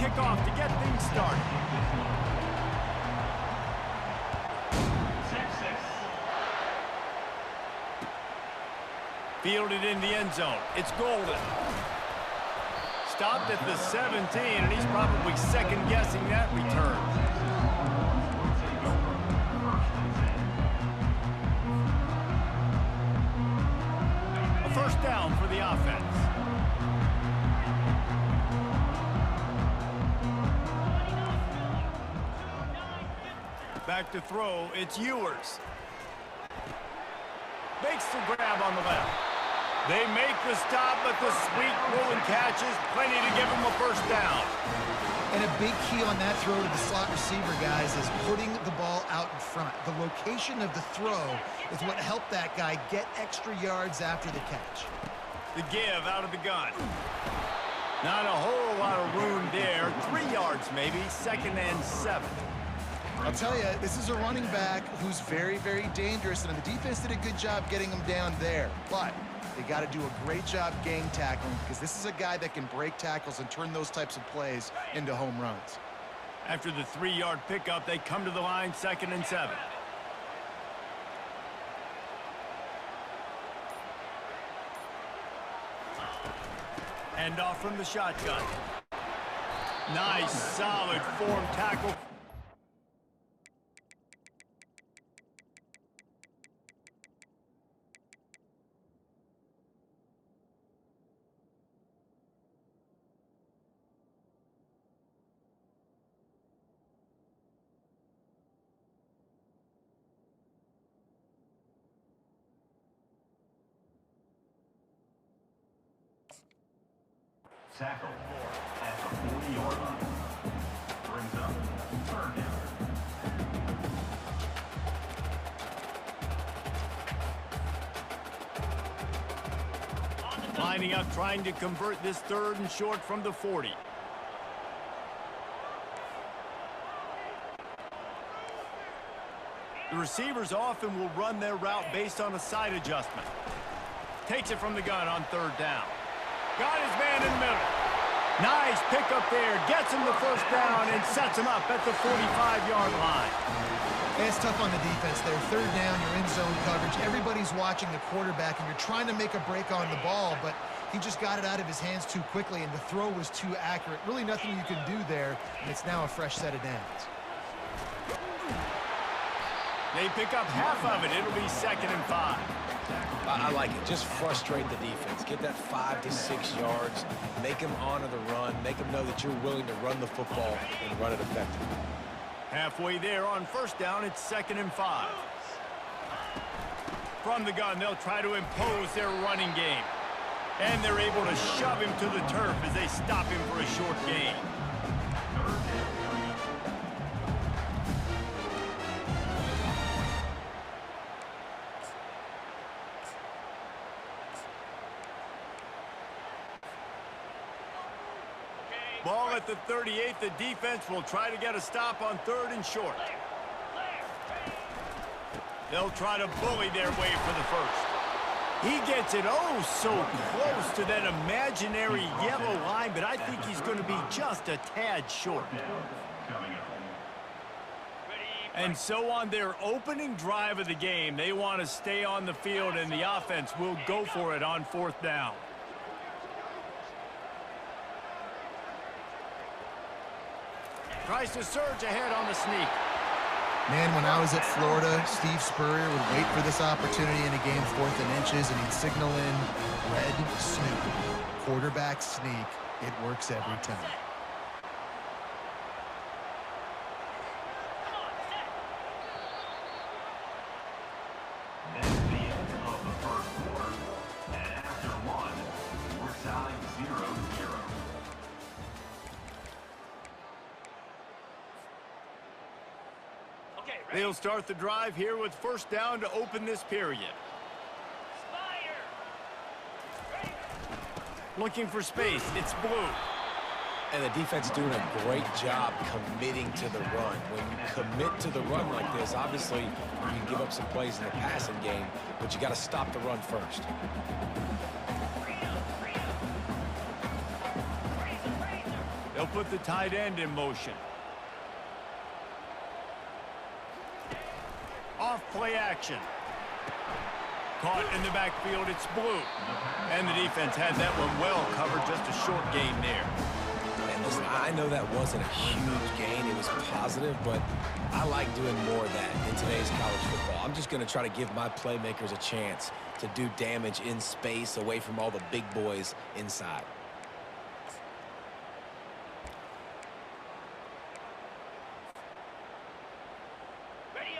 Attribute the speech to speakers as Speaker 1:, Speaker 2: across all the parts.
Speaker 1: kickoff to get things started. Fielded in the end zone. It's Golden. Stopped at the 17, and he's probably second-guessing that return. A first down for the offense. Back to throw, it's Ewers. Makes the grab on the left. They make the stop, but the sweet rolling catch is plenty to give them a first down.
Speaker 2: And a big key on that throw to the slot receiver, guys, is putting the ball out in front. The location of the throw is what helped that guy get extra yards after the catch.
Speaker 1: The give out of the gun. Not a whole lot of room there. 3 yards maybe, 2nd and 7.
Speaker 2: I'll tell you, this is a running back who's very, very dangerous, and the defense did a good job getting him down there. But they got to do a great job game tackling, because this is a guy that can break tackles and turn those types of plays into home runs.
Speaker 1: After the 3-yard pickup, they come to the line, 2nd and 7. End off from the shotgun. Nice, solid form tackle.
Speaker 3: Tackle at the 40-yard line. Brings up third down.
Speaker 1: Lining up, trying to convert this 3rd and short from the 40. The receivers often will run their route based on a side adjustment. Takes it from the gun on 3rd down. Got his man in the middle. Nice pickup there. Gets him the first down and sets him up at the 45-yard line.
Speaker 2: It's tough on the defense there. 3rd down, you're in zone coverage. Everybody's watching the quarterback, and you're trying to make a break on the ball, but he just got it out of his hands too quickly, and the throw was too accurate. Really nothing you can do there, and it's now a fresh set of downs.
Speaker 1: They pick up half of it. It'll be 2nd and 5.
Speaker 4: I like it. Just frustrate the defense. Get that 5 to 6 yards. Make them honor the run. Make them know that you're willing to run the football and run it effectively.
Speaker 1: Halfway there on first down, it's 2nd and 5. From the gun, they'll try to impose their running game. And they're able to shove him to the turf as they stop him for a short gain. Ball at the 38. The defense will try to get a stop on 3rd and short. They'll try to bully their way for the first. He gets it oh so close to that imaginary yellow line, but I think he's going to be just a tad short. And so on their opening drive of the game, they want to stay on the field, and the offense will go for it on 4th down. Tries to surge ahead on the sneak.
Speaker 2: Man, when I was at Florida, Steve Spurrier would wait for this opportunity in a game 4th and inches, and he'd signal in red snoop. Quarterback sneak. It works every time.
Speaker 3: That's the end of the first quarter. And after one, we're tying 0-0.
Speaker 1: They'll start the drive here with first down to open this period. Looking for space. It's Blue.
Speaker 4: And the defense doing a great job committing to the run. When you commit to the run like this, obviously you can give up some plays in the passing game, but you got to stop the run first.
Speaker 1: They'll put the tight end in motion. Off play action. Caught in the backfield, it's blue. And the defense had that one well covered, just a short gain there.
Speaker 4: And listen, I know that wasn't a huge gain. It was positive, but I like doing more of that in today's college football. I'm just going to try to give my playmakers a chance to do damage in space away from all the big boys inside.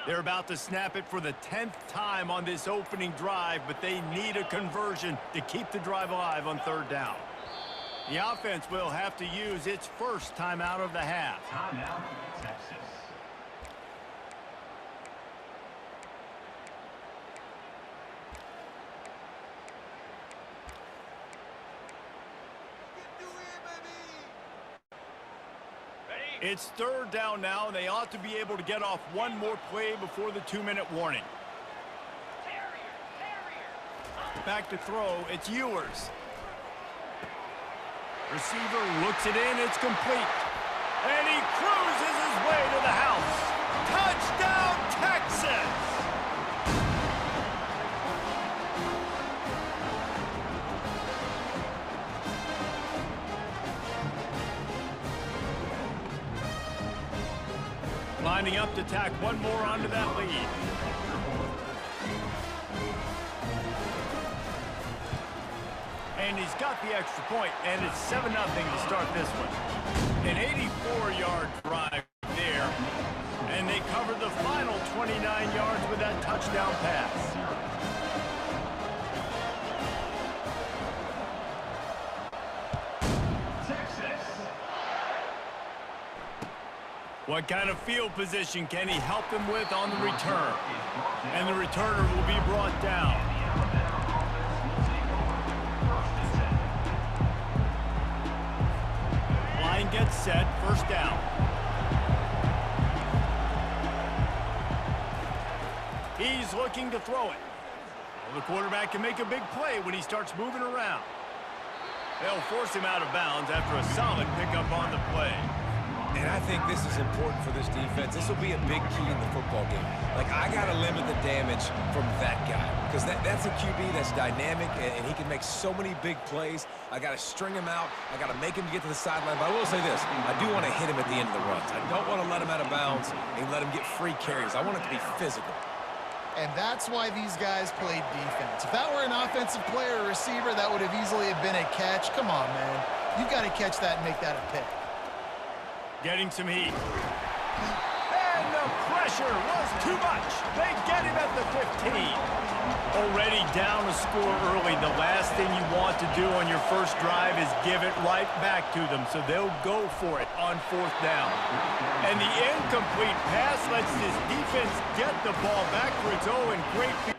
Speaker 1: They're about to snap it for the 10th time on this opening drive, but they need a conversion to keep the drive alive on third down. The offense will have to use its first timeout of the half.
Speaker 3: Timeout, Texas.
Speaker 1: It's third down now, and they ought to be able to get off one more play before the 2-minute warning. Back to throw, it's Ewers. Receiver looks it in, it's complete. And he cruises his way to the house. Touchdown, Texas! Lining up to tack one more onto that lead. And he's got the extra point, and it's 7-0 to start this one. An 84-yard drive there, and they covered the final 29 yards with that touchdown pass. What kind of field position can he help them with on the return? And the returner will be brought down. Line gets set, first down. He's looking to throw it. Well, the quarterback can make a big play when he starts moving around. They'll force him out of bounds after a solid pickup on the play.
Speaker 4: And I think this is important for this defense. This will be a big key in the football game. Like, I got to limit the damage from that guy because that's a QB that's dynamic, and he can make so many big plays. I got to string him out. I got to make him get to the sideline. But I will say this. I do want to hit him at the end of the runs. I don't want to let him out of bounds and let him get free carries. I want it to be physical.
Speaker 2: And that's why these guys played defense. If that were an offensive player or receiver, that would have easily been a catch. Come on, man. You've got to catch that and make that a pick.
Speaker 1: Getting some heat. And the pressure was too much. They get him at the 15. Already down a score early. The last thing you want to do on your first drive is give it right back to them. So they'll go for it on fourth down. And the incomplete pass lets this defense get the ball back for its own great field.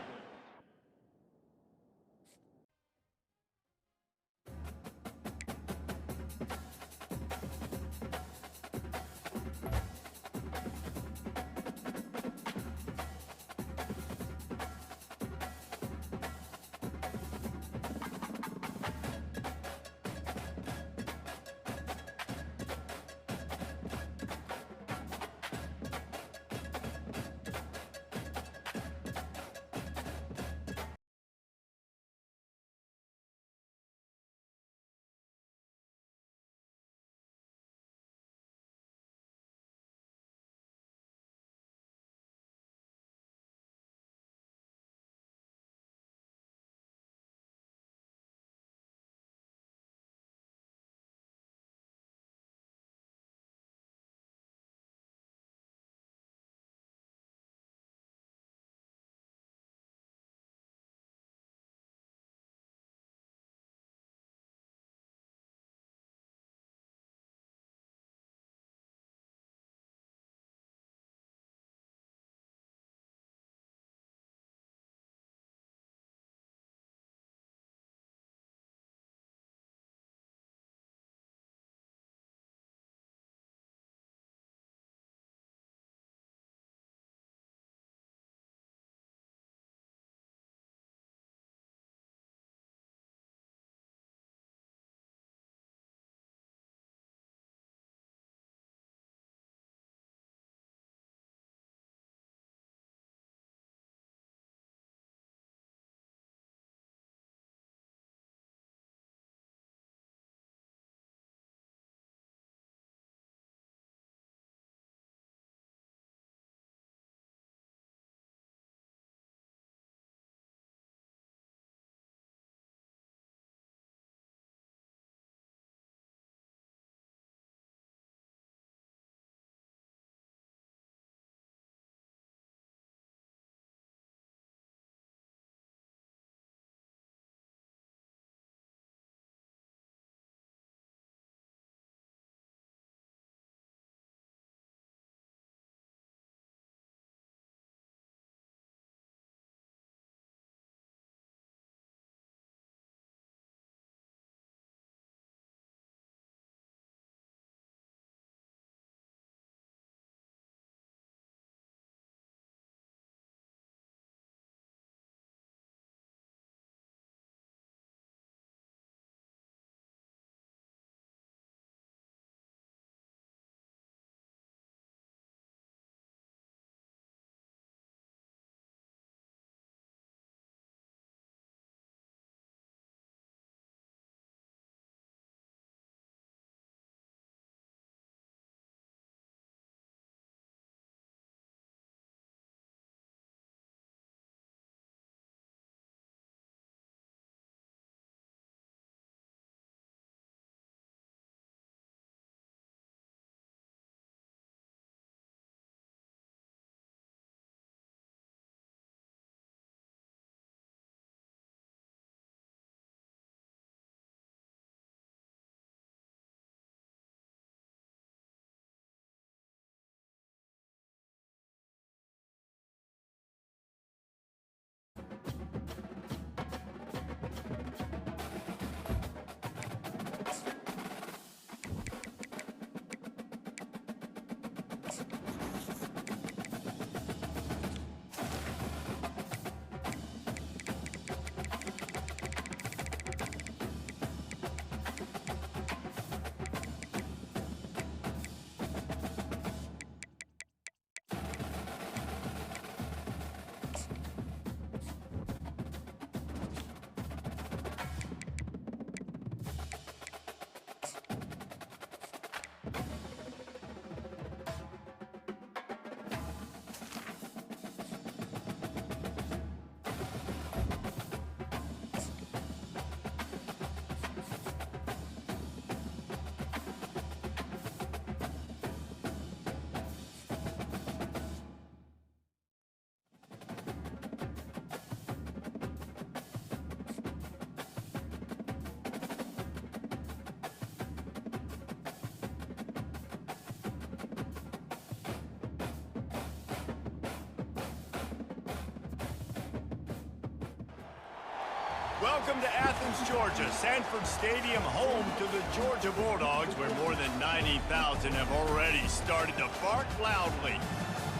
Speaker 1: Welcome to Athens, Georgia, Sanford Stadium, home to the Georgia Bulldogs, where more than 90,000 have already started to bark loudly.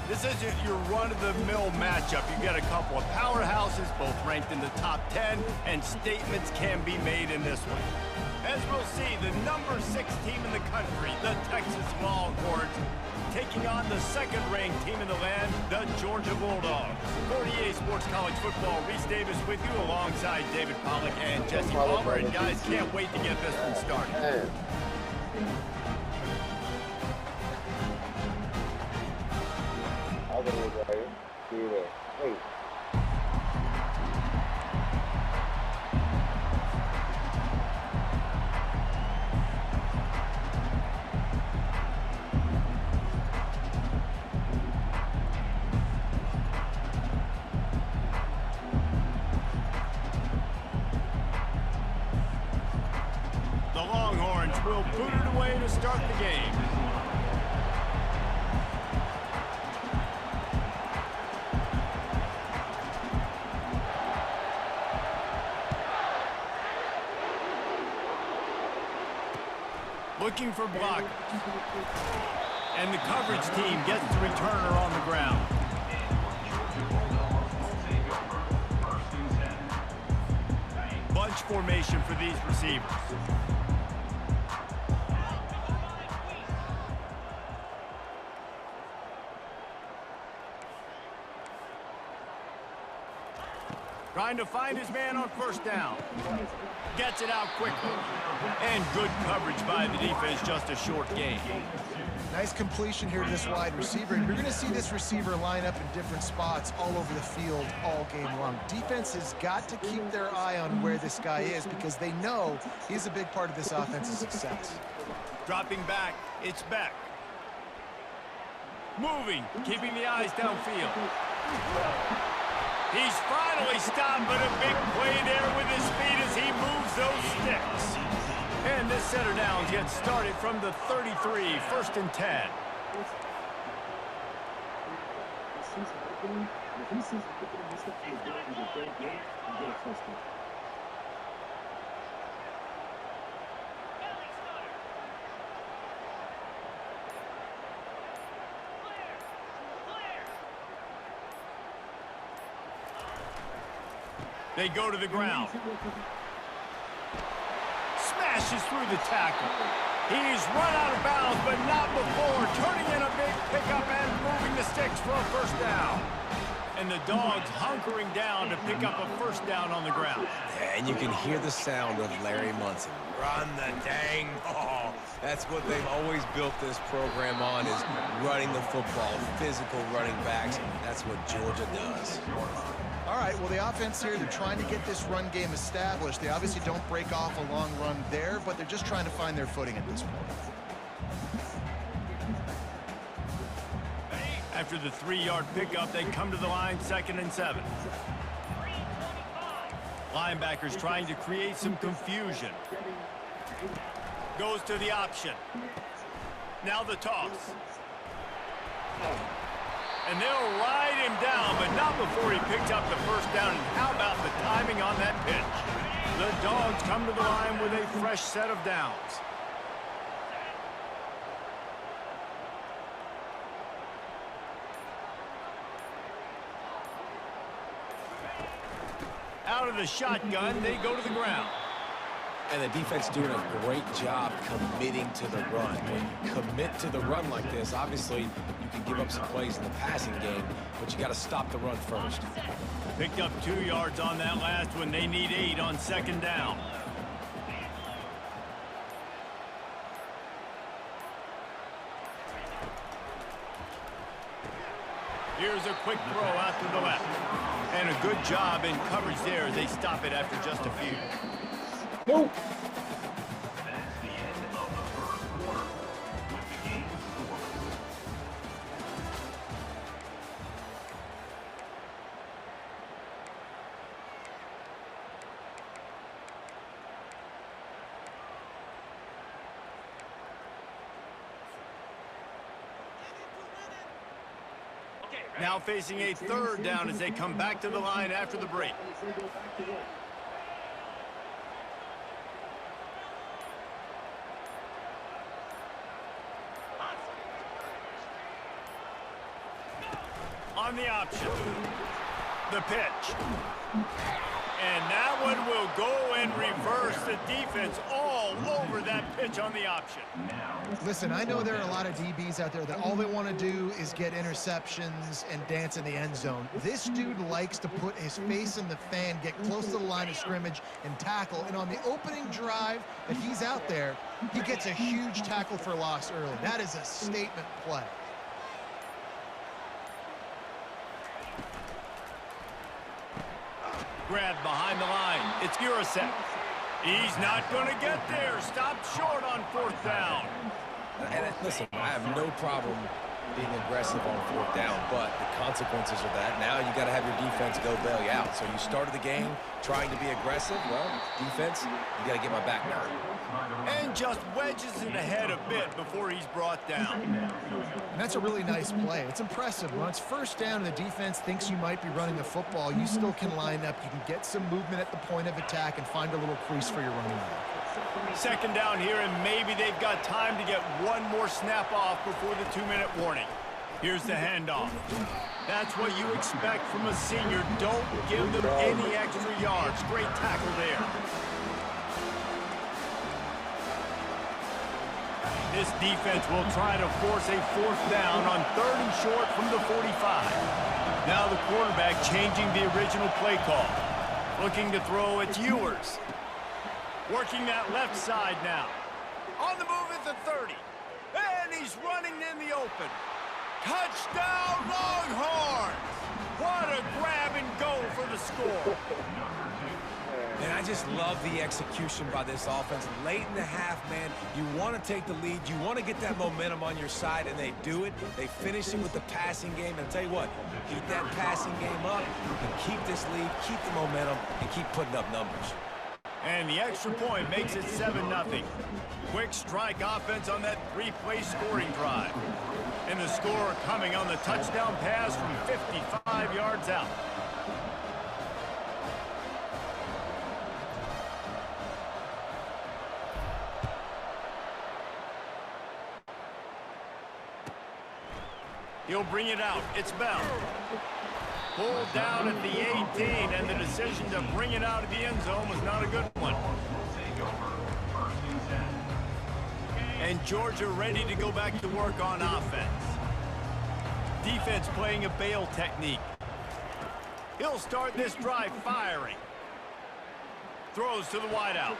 Speaker 1: This isn't your run-of-the-mill matchup. You've got a couple of powerhouses, both ranked in the top 10, and statements can be made in this one. As we'll see, the number 6 team in the country, the Texas Longhorns, taking on the second-ranked team in the land, the Georgia Bulldogs. 48 Sports College Football, Reese Davis with you alongside David Pollack and Jesse Palmer. And guys, can't wait to get this one started. The Longhorns will boot it away to start the game. Looking for blockers. And the coverage team gets the returner on the ground. Bunch formation for these receivers. Trying to find his man on first down. Gets it out quickly. And good coverage by the defense, just a short gain.
Speaker 2: Nice completion here to this wide receiver. And you're going to see this receiver line up in different spots all over the field all game long. Defense has got to keep their eye on where this guy is because they know he's a big part of this offense's success.
Speaker 1: Dropping back, it's Beck. Moving, keeping the eyes downfield. He's finally stopped, but a big play there with his feet as he moves those sticks. And this setter down gets started from the 33, 1st and 10. They go to the ground. Smashes through the tackle. He's run out of bounds, but not before turning in a big pickup and moving the sticks for a first down. And the Dogs hunkering down to pick up a first down on the ground.
Speaker 4: Yeah, and you can hear the sound of Larry Munson. Run the dang ball. That's what they've always built this program on, is running the football, physical running backs. That's what Georgia does.
Speaker 2: All right, well, the offense here, they're trying to get this run game established. They obviously don't break off a long run there, but they're just trying to find their footing at this point.
Speaker 1: After the 3-yard pickup, they come to the line, 2nd and 7. Linebackers trying to create some confusion. Goes to the option. Now the toss. And they'll ride him down, but not before he picks up the first down. And how about the timing on that pitch? The Dogs come to the line with a fresh set of downs. Out of the shotgun, they go to the ground.
Speaker 4: And the defense doing a great job committing to the run. When you commit to the run like this, obviously you can give up some plays in the passing game, but you got to stop the run first.
Speaker 1: Picked up 2 yards on that last one. They need 8 on 2nd down. Here's a quick throw out to the left. And a good job in coverage there as they stop it after just a few.
Speaker 3: Nope. That's the end of the first quarter with the game scored.
Speaker 1: Now facing a 3rd down as they come back to the line after the break. On the option. The pitch. And that one will go and reverse the defense all over that pitch on the option.
Speaker 2: Listen, I know there are a lot of DBs out there that all they want to do is get interceptions and dance in the end zone. This dude likes to put his face in the fan, get close to the line of scrimmage, and tackle. And on the opening drive that he's out there, he gets a huge tackle for loss early. That is a statement play.
Speaker 1: Grab behind the line. It's Urasek. He's not going to get there. Stopped short on 4th down.
Speaker 4: And listen, I have no problem being aggressive on 4th down, but the consequences of that, now you got to have your defense go bail you out. So you started the game trying to be aggressive. Well, defense, you got to get my back now.
Speaker 1: And just wedges it ahead a bit before he's brought down.
Speaker 2: And that's a really nice play. It's impressive. When it's 1st down and the defense thinks you might be running the football, you still can line up. You can get some movement at the point of attack and find a little crease for your running back.
Speaker 1: 2nd down here, and maybe they've got time to get one more snap off before the 2-minute warning. Here's the handoff. That's what you expect from a senior. Don't give them any extra yards. Great tackle there. This defense will try to force a 4th down on 3rd and short from the 45. Now the quarterback changing the original play call. Looking to throw, it's Ewers. Working that left side now. On the move at the 30. And he's running in the open. Touchdown, Longhorns! What a grab and go for the score.
Speaker 4: And I just love the execution by this offense. Late in the half, man, you want to take the lead. You want to get that momentum on your side, and they do it. They finish it with the passing game. And I'll tell you what, keep that passing game up, and keep this lead, keep the momentum, and keep putting up numbers.
Speaker 1: And the extra point makes it 7-0. Quick strike offense on that 3-play scoring drive. And the score coming on the touchdown pass from 55 yards out. He'll bring it out. It's Bell. Pulled down at the 18, and the decision to bring it out of the end zone was not a good one. And Georgia ready to go back to work on offense. Defense playing a bail technique. He'll start this drive firing. Throws to the wideout.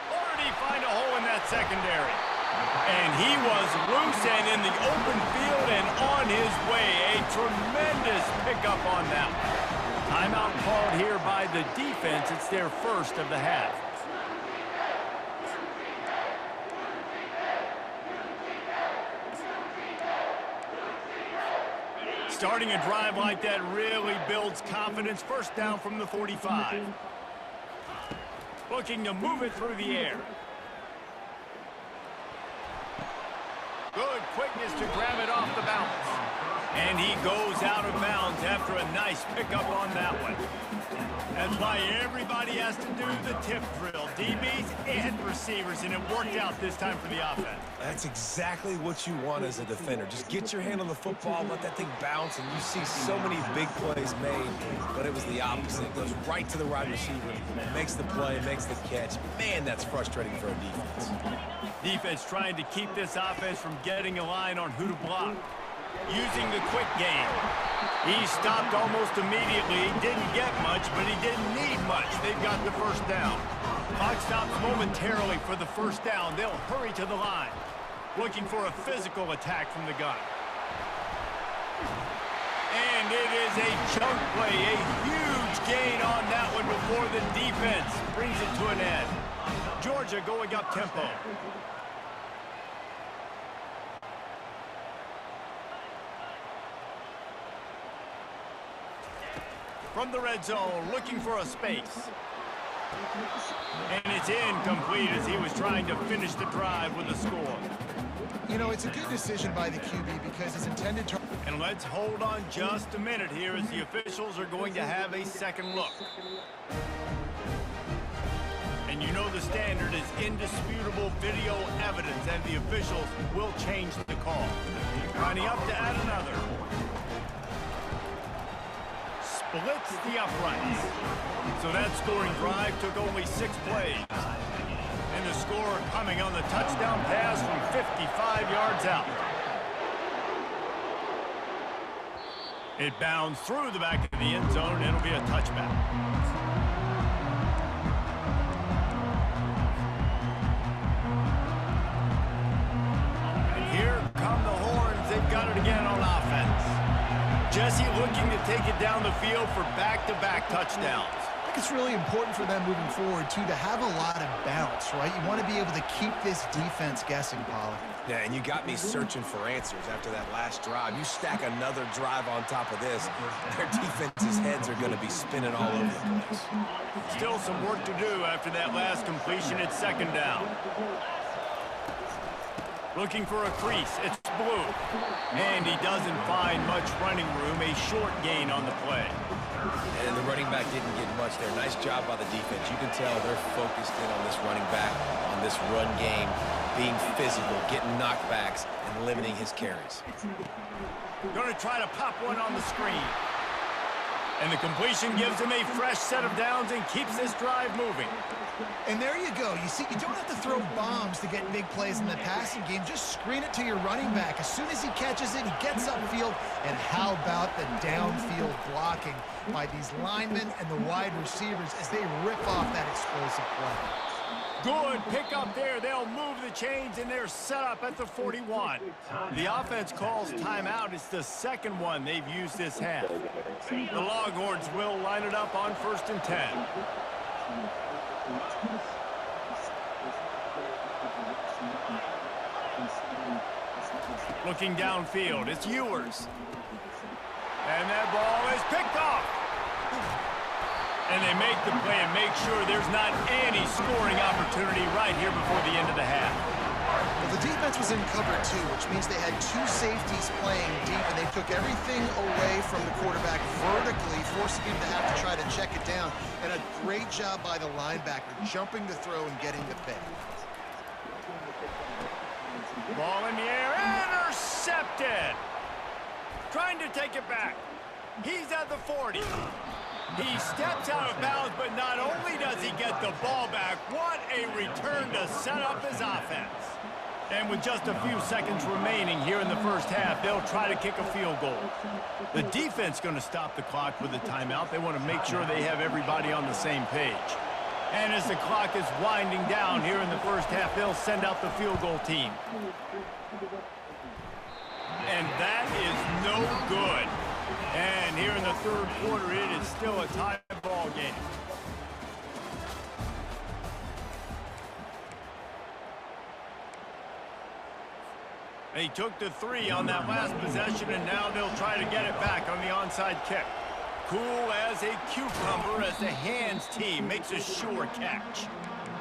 Speaker 1: Already find a hole in that secondary. And he was loose and in the open field and on his way. A tremendous pickup on that one. Timeout called here by the defense. It's their first of the half. Starting a drive like that really builds confidence. 1st down from the 45. Looking to move it through the air. Good quickness to grab it off the bounce. And he goes out of bounds after a nice pickup on that one. That's why everybody has to do the tip drill. DBs and receivers, and it worked out this time for the offense.
Speaker 4: That's exactly what you want as a defender. Just get your hand on the football, let that thing bounce, and you see so many big plays made, but it was the opposite. It goes right to the wide receiver, makes the play, makes the catch. Man, that's frustrating for a defense.
Speaker 1: Defense trying to keep this offense from getting a line on who to block. Using the quick game. He stopped almost immediately. He didn't get much, but he didn't need much. They've got the 1st down. Clock stops momentarily for the 1st down. They'll hurry to the line. Looking for a physical attack from the gun. And it is a chunk play. A huge gain on that one before the defense brings it to an end. Georgia going up tempo. From the red zone, looking for a space. And it's incomplete as he was trying to finish the drive with a score.
Speaker 2: You know, it's a good decision by the QB because his intended target.
Speaker 1: And let's hold on just a minute here as the officials are going to have a second look. And you know the standard is indisputable video evidence, and the officials will change the call. Lining up to add another. blitz the uprights. So that scoring drive took only 6 plays. And the score coming on the touchdown pass from 55 yards out. It bounds through the back of the end zone, and it'll be a touchback. And here come the horns. They've got it again on offense. Jesse looking to take it down the field for back-to-back touchdowns.
Speaker 2: I think it's really important for them moving forward, too, to have a lot of bounce, right? You want to be able to keep this defense guessing, Pollock.
Speaker 4: Yeah, and you got me searching for answers after that last drive. You stack another drive on top of this, their defense's heads are going to be spinning all over the place.
Speaker 1: Still some work to do after that last completion at 2nd down. Looking for a crease. It's Blue. And he doesn't find much running room. A short gain on the play.
Speaker 4: And the running back didn't get much there. Nice job by the defense. You can tell they're focused in on this running back, on this run game, being physical, getting knockbacks, and limiting his carries.
Speaker 1: Going to try to pop one on the screen. And the completion gives him a fresh set of downs and keeps this drive moving.
Speaker 2: And there you go. You see, you don't have to throw bombs to get big plays in the passing game. Just screen it to your running back. As soon as he catches it, he gets upfield. And how about the downfield blocking by these linemen and the wide receivers as they rip off that explosive play.
Speaker 1: Good pick up there. They'll move the chains, and they're set up at the 41. The offense calls timeout. It's the second one they've used this half. The Longhorns will line it up on 1st and 10. Looking downfield, it's Ewers. And that ball is picked off. And they make the play and make sure there's not any scoring opportunity right here before the end of the half.
Speaker 2: Well, the defense was in cover 2, which means they had 2 safeties playing deep, and they took everything away from the quarterback vertically, forcing him to have to try to check it down. And a great job by the linebacker, jumping to throw and getting the pick.
Speaker 1: Ball in the air, intercepted. Trying to take it back. He's at the 40. He steps out of bounds, but not only does he get the ball back, what a return to set up his offense. And with just a few seconds remaining here in the first half, they'll try to kick a field goal. The defense going to stop the clock with a timeout. They want to make sure they have everybody on the same page. And as the clock is winding down here in the first half, they'll send out the field goal team. And that is no good. And here in the third quarter, it is still a tie ball game. They took the 3 on that last possession, and now they'll try to get it back on the onside kick. Cool as a cucumber as the hands team makes a sure catch.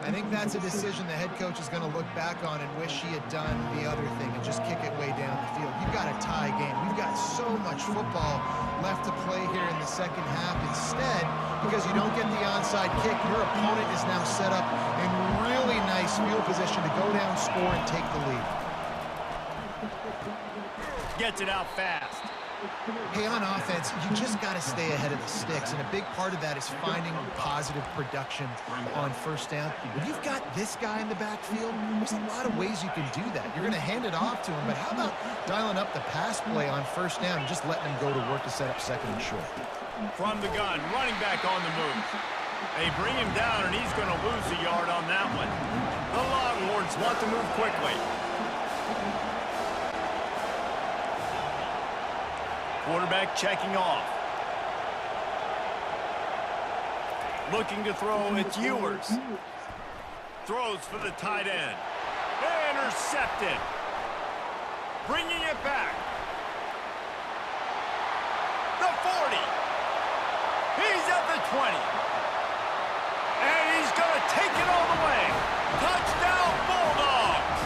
Speaker 2: I think that's a decision the head coach is going to look back on and wish he had done the other thing and just kick it way down the field. You've got a tie game. We've got so much football left to play here in the second half. Instead, because you don't get the onside kick, your opponent is now set up in really nice field position to go down, score, and take the lead.
Speaker 1: Gets it out fast.
Speaker 2: Hey, on offense, you just got to stay ahead of the sticks, and a big part of that is finding positive production on first down. When you've got this guy in the backfield, there's a lot of ways you can do that. You're going to hand it off to him, but how about dialing up the pass play on first down and just letting him go to work to set up 2nd and short?
Speaker 1: From the gun, running back on the move. They bring him down, and he's going to lose a yard on that one. The Longhorns want to move quickly. Quarterback checking off. Looking to throw, it's Ewers. Throws for the tight end. Intercepted. Bringing it back. The 40. He's at the 20. And he's going to take it all the way. Touchdown, Bulldogs.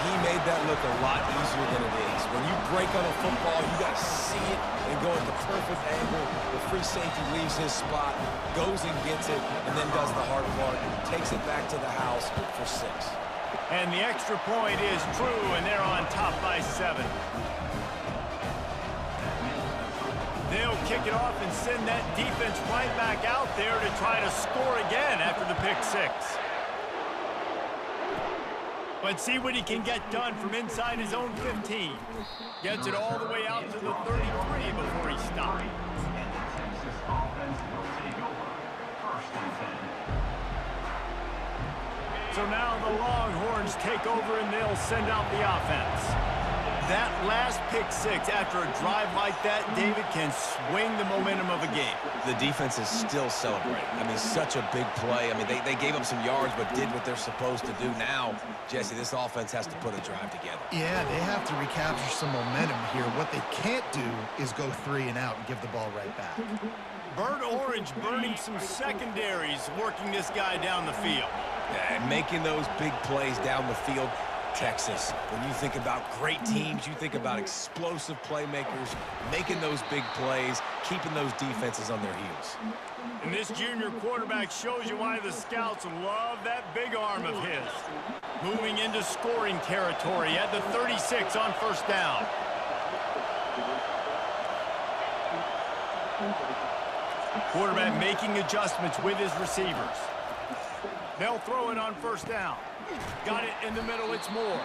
Speaker 4: He made that look a lot easier than it is. When you break on a football, you got to see it and go at the perfect angle. The free safety leaves his spot, goes and gets it, and then does the hard part, takes it back to the house for 6.
Speaker 1: And the extra point is true, and they're on top by 7. They'll kick it off and send that defense right back out there to try to score again after the pick six. Let's see what he can get done from inside his own 15. Gets it all the way out to the 33 before he stops.
Speaker 3: And the Texas offense will take over. First and 10.
Speaker 1: So now the Longhorns take over and they'll send out the offense. That last pick six after a drive like that, David, can swing the momentum of a game.
Speaker 4: The defense is still celebrating. I mean, such a big play. I mean, they gave up some yards but did what they're supposed to do. Now, Jesse, this offense has to put a drive together.
Speaker 2: Yeah, they have to recapture some momentum here. What they can't do is go 3 and out and give the ball right back.
Speaker 1: Burnt Orange burning some secondaries, working this guy down the field.
Speaker 4: Yeah, and making those big plays down the field. Texas, when you think about great teams, you think about explosive playmakers, making those big plays, keeping those defenses on their heels.
Speaker 1: And this junior quarterback shows you why the scouts love that big arm of his. Moving into scoring territory at the 36 on first down. Quarterback making adjustments with his receivers. They'll throw it on first down. Got it in the middle, it's Moore.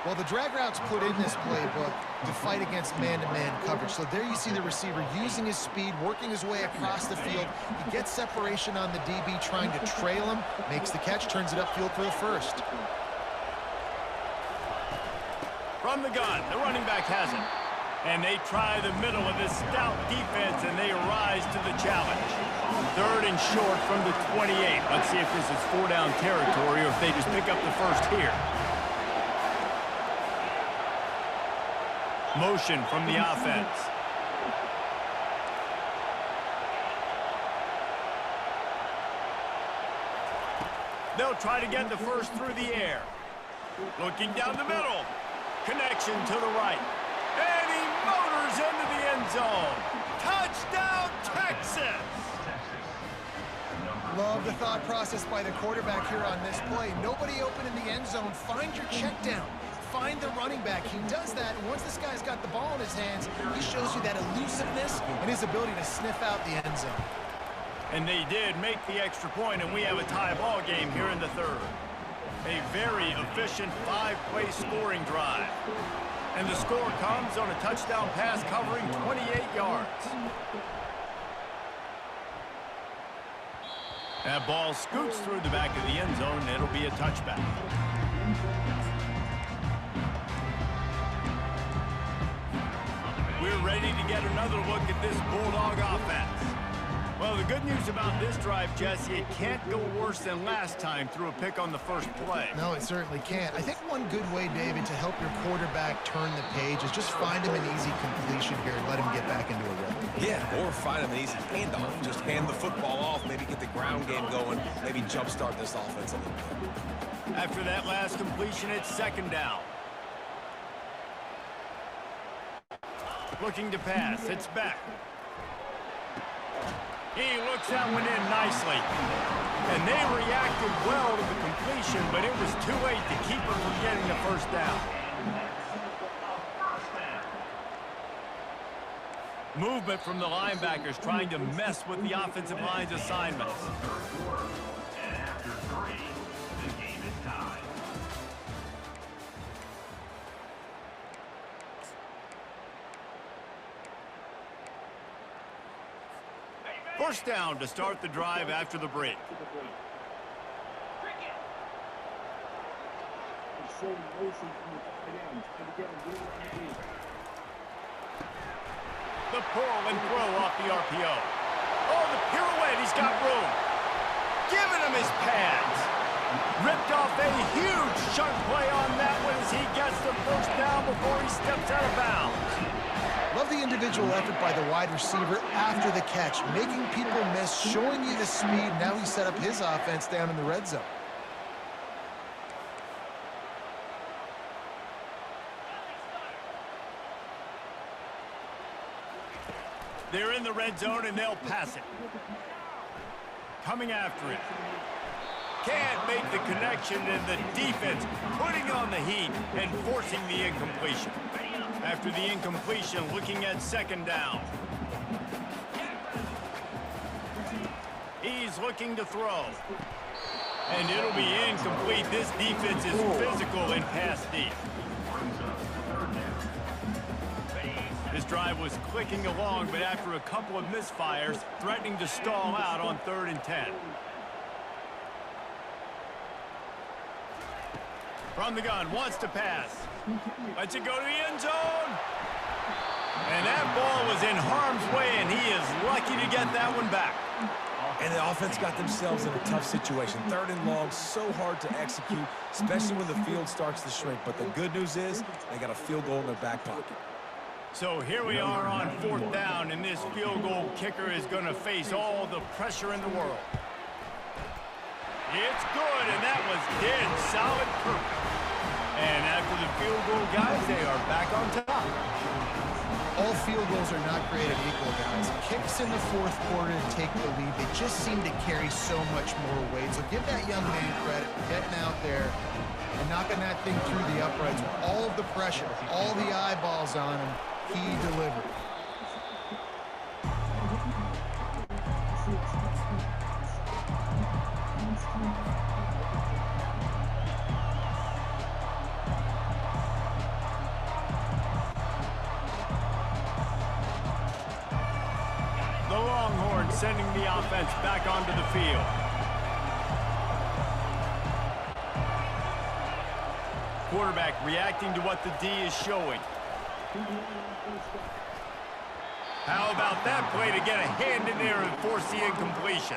Speaker 2: Well, the drag routes put in this playbook to fight against man-to-man coverage. So there you see the receiver using his speed, working his way across the field. He gets separation on the DB, trying to trail him, makes the catch, turns it upfield for the first.
Speaker 1: From the gun, the running back has it. And they try the middle of this stout defense, and they rise to the challenge. 3rd and short from the 28. Let's see if this is 4-down territory or if they just pick up the first here. Motion from the offense. They'll try to get the first through the air. Looking down the middle. Connection to the right. And he motors into the end zone. Touchdown, Texas!
Speaker 2: Love the thought process by the quarterback here on this play. Nobody open in the end zone. Find your check down. Find the running back. He does that, and once this guy's got the ball in his hands, he shows you that elusiveness and his ability to sniff out the end zone.
Speaker 1: And they did make the extra point, and we have a tie ball game here in the 3rd. A very efficient 5-play scoring drive. And the score comes on a touchdown pass covering 28 yards. That ball scoots through the back of the end zone, and it'll be a touchback. We're ready to get another look at this Bulldog offense. Well, the good news about this drive, Jesse, it can't go worse than last time through a pick on the first play.
Speaker 2: No, it certainly can't. I think one good way, David, to help your quarterback turn the page is just find him an easy completion here and let him get back into a rhythm.
Speaker 4: Yeah, or find him an easy handoff. Just hand the football off, maybe get the ground game going, maybe jumpstart this offense a little bit.
Speaker 1: After that last completion, it's 2nd down. Looking to pass, it's Beck. He looks that one in nicely. And they reacted well to the completion, but it was too late to keep them from getting the first down. Movement from the linebackers trying to mess with the offensive line's assignments.
Speaker 3: And after 3, the game is tied.
Speaker 1: First down to start the drive after the break. The pull and throw off the RPO. Oh, the pirouette, he's got room. Giving him his pads. Ripped off a huge chunk play on that one as he gets the first down before he steps out of bounds.
Speaker 2: Love the individual effort by the wide receiver after the catch, making people miss, showing you the speed. Now he set up his offense down in the red zone.
Speaker 1: They're in the red zone and they'll pass it. Coming after it. Can't make the connection, and the defense putting on the heat and forcing the incompletion. After the incompletion, looking at 2nd down. is looking to throw. And it'll be incomplete. This defense is physical in pass deep. This drive was clicking along, but after a couple of misfires, threatening to stall out on 3rd and 10. From the gun, wants to pass. Lets it go to the end zone. And that ball was in harm's way, and he is lucky to get that one back.
Speaker 4: And the offense got themselves in a tough situation. 3rd and long, so hard to execute, especially when the field starts to shrink. But the good news is they got a field goal in their back pocket.
Speaker 1: So here we are on 4th down, and this field goal kicker is going to face all the pressure in the world. It's good, and that was dead solid perfect. And after the field goal, guys, they are back on top.
Speaker 2: All field goals are not created equal, guys. Kicks in the 4th quarter to take the lead. They just seem to carry so much more weight. So give that young man credit for getting out there and knocking that thing through the uprights with all of the pressure, all the eyeballs on him. He delivered.
Speaker 1: The Longhorns sending the offense back onto the field. Quarterback reacting to what the D is showing. How about that play to get a hand in there and force the incompletion?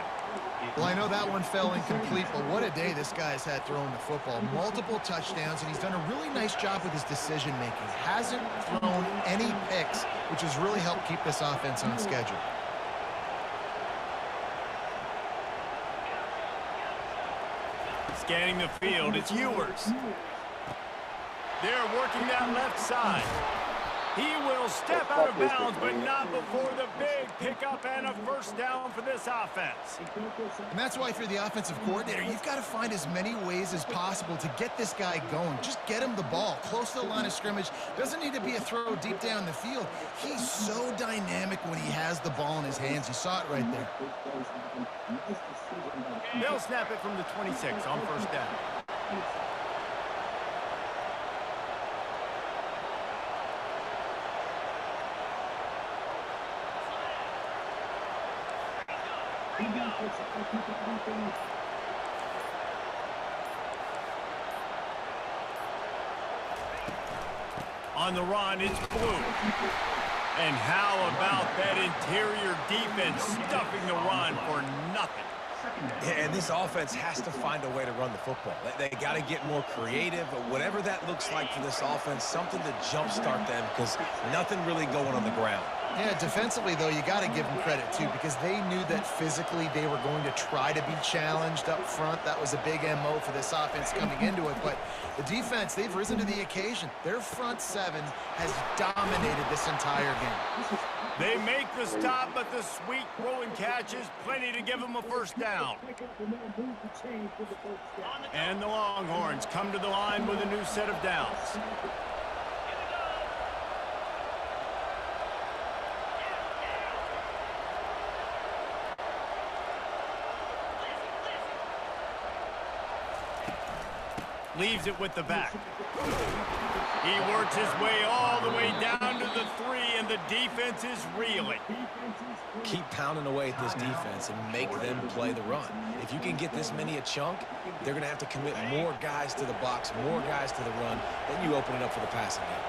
Speaker 2: Well, I know that one fell incomplete, but what a day this guy's had throwing the football. Multiple touchdowns, and he's done a really nice job with his decision-making. Hasn't thrown any picks, which has really helped keep this offense on schedule.
Speaker 1: Scanning the field, it's Ewers. They're working that left side. He will step out of bounds, but not before the big pickup and a 1st down for this offense.
Speaker 2: And that's why, if you're the offensive coordinator, you've got to find as many ways as possible to get this guy going. Just get him the ball close to the line of scrimmage. Doesn't need to be a throw deep down the field. He's so dynamic when he has the ball in his hands. You saw it right there.
Speaker 1: They'll snap it from the 26 on 1st down. On the run, it's Blue. And how about that interior defense stuffing the run for nothing?
Speaker 4: And this offense has to find a way to run the football. They got to get more creative, but whatever that looks like for this offense, something to jumpstart them, because nothing really going on the ground.
Speaker 2: Yeah, defensively, though, you got to give them credit, too, because they knew that physically they were going to try to be challenged up front. That was a big MO for this offense coming into it. But the defense, they've risen to the occasion. Their front 7 has dominated this entire game.
Speaker 1: They make the stop, but the sweet rolling catch is plenty to give them a 1st down. And the Longhorns come to the line with a new set of downs. Leaves it with the back. He works his way all the way down to the 3, and the defense is reeling.
Speaker 4: Keep pounding away at this defense and make them play the run. If you can get this many a chunk, they're going to have to commit more guys to the box, more guys to the run. Then you open it up for the passing game.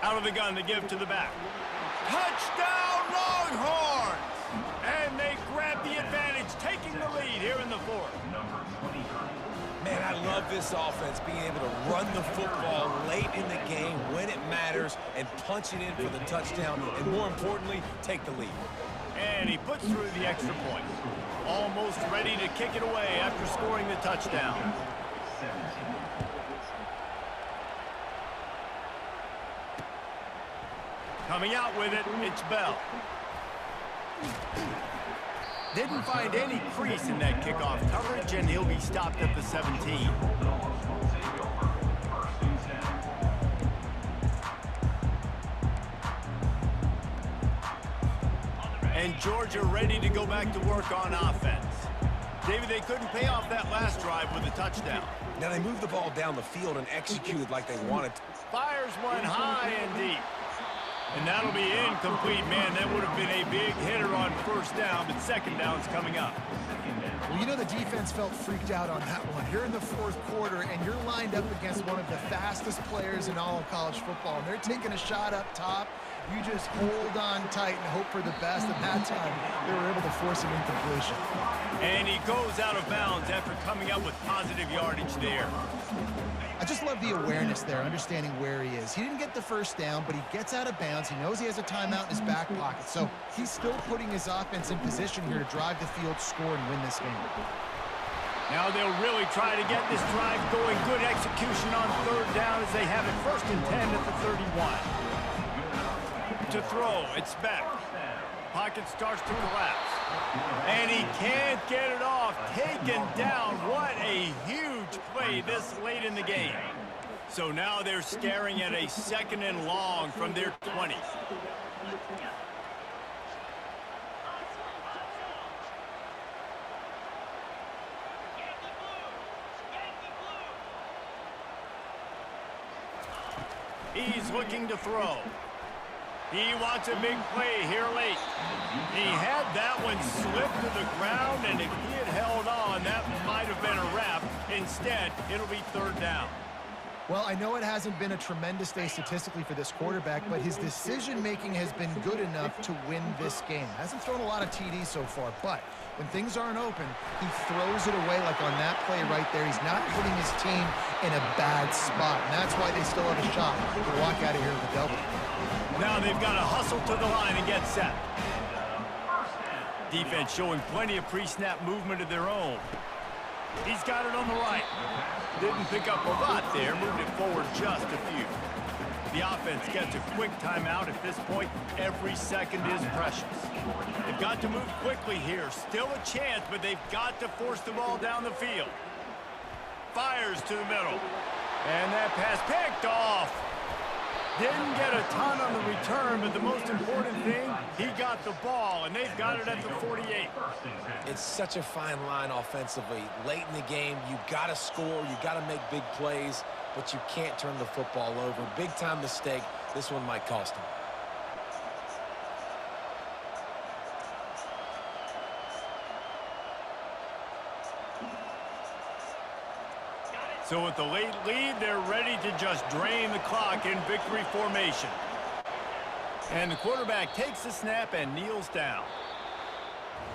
Speaker 1: Out of the gun to give to the back. Touchdown, Longhorns! And they grab the advantage, taking the lead here in the 4th.
Speaker 4: Man, I love this offense, being able to run the football late in the game when it matters and punch it in for the touchdown, and more importantly, take the lead.
Speaker 1: And he puts through the extra point. Almost ready to kick it away after scoring the touchdown. Coming out with it, it's Bell. Didn't find any crease in that kickoff coverage, and he'll be stopped at the 17. And Georgia ready to go back to work on offense. David, they couldn't pay off that last drive with a touchdown.
Speaker 4: Now they moved the ball down the field and executed like they wanted.
Speaker 1: Fires one high and deep. And that'll be incomplete. Man, that would have been a big hitter on first down, but second down's coming up.
Speaker 2: Well, you know the defense felt freaked out on that one. You're in the fourth quarter, and you're lined up against one of the fastest players in all of college football, and they're taking a shot up top. You just hold on tight and hope for the best, and that time they were able to force an incompletion.
Speaker 1: And he goes out of bounds after coming up with positive yardage there.
Speaker 2: I just love the awareness there, understanding where he is. He didn't get the first down, but he gets out of bounds. He knows he has a timeout in his back pocket, so he's still putting his offense in position here to drive the field, score, and win this game.
Speaker 1: Now they'll really try to get this drive going. Good execution on third down as they have it 1st and 10 at the 31. To throw, it's back. Pocket starts to collapse. And he can't get it off. Taken down. What a huge play this late in the game. So now they're staring at a 2nd and long from their 20. He's looking to throw. He wants a big play here late. He had that one slip to the ground, and if he had held on, that might have been a wrap. Instead, it'll be 3rd down.
Speaker 2: Well, I know it hasn't been a tremendous day statistically for this quarterback, but his decision-making has been good enough to win this game. Hasn't thrown a lot of TDs so far, but when things aren't open, he throws it away like on that play right there. He's not putting his team in a bad spot, and that's why they still have a shot to walk out of here with a double.
Speaker 1: Now they've got to hustle to the line and get set. Defense showing plenty of pre-snap movement of their own. He's got it on the right. Didn't pick up a lot there, moved it forward just a few. The offense gets a quick timeout at this point. Every second is precious. They've got to move quickly here. Still a chance, but they've got to force the ball down the field. Fires to the middle. And that pass picked off. Didn't get a ton on the return, but the most important thing, he got the ball, and they've got it at the 48.
Speaker 4: It's such a fine line offensively. Late in the game, you got to score, you got to make big plays, but you can't turn the football over. Big-time mistake. This one might cost him.
Speaker 1: So with the late lead, they're ready to just drain the clock in victory formation. And the quarterback takes the snap and kneels down.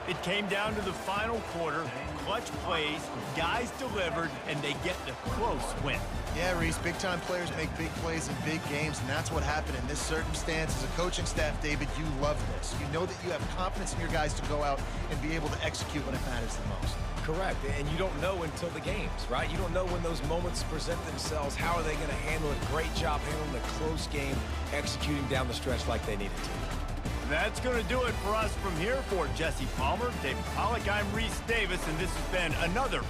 Speaker 1: It came down to the final quarter. Clutch plays, guys delivered, and they get the close win.
Speaker 5: Yeah, Reese, big-time players make big plays in big games, and that's what happened in this circumstance. As a coaching staff, David, you love this. You know that you have confidence in your guys to go out and be able to execute when it matters the most.
Speaker 4: Correct, and you don't know until the games, right? You don't know when those moments present themselves. How are they going to handle it? Great job handling a close game, executing down the stretch like they needed to.
Speaker 1: That's going to do it for us from here. For Jesse Palmer, David Pollack, I'm Reese Davis, and this has been another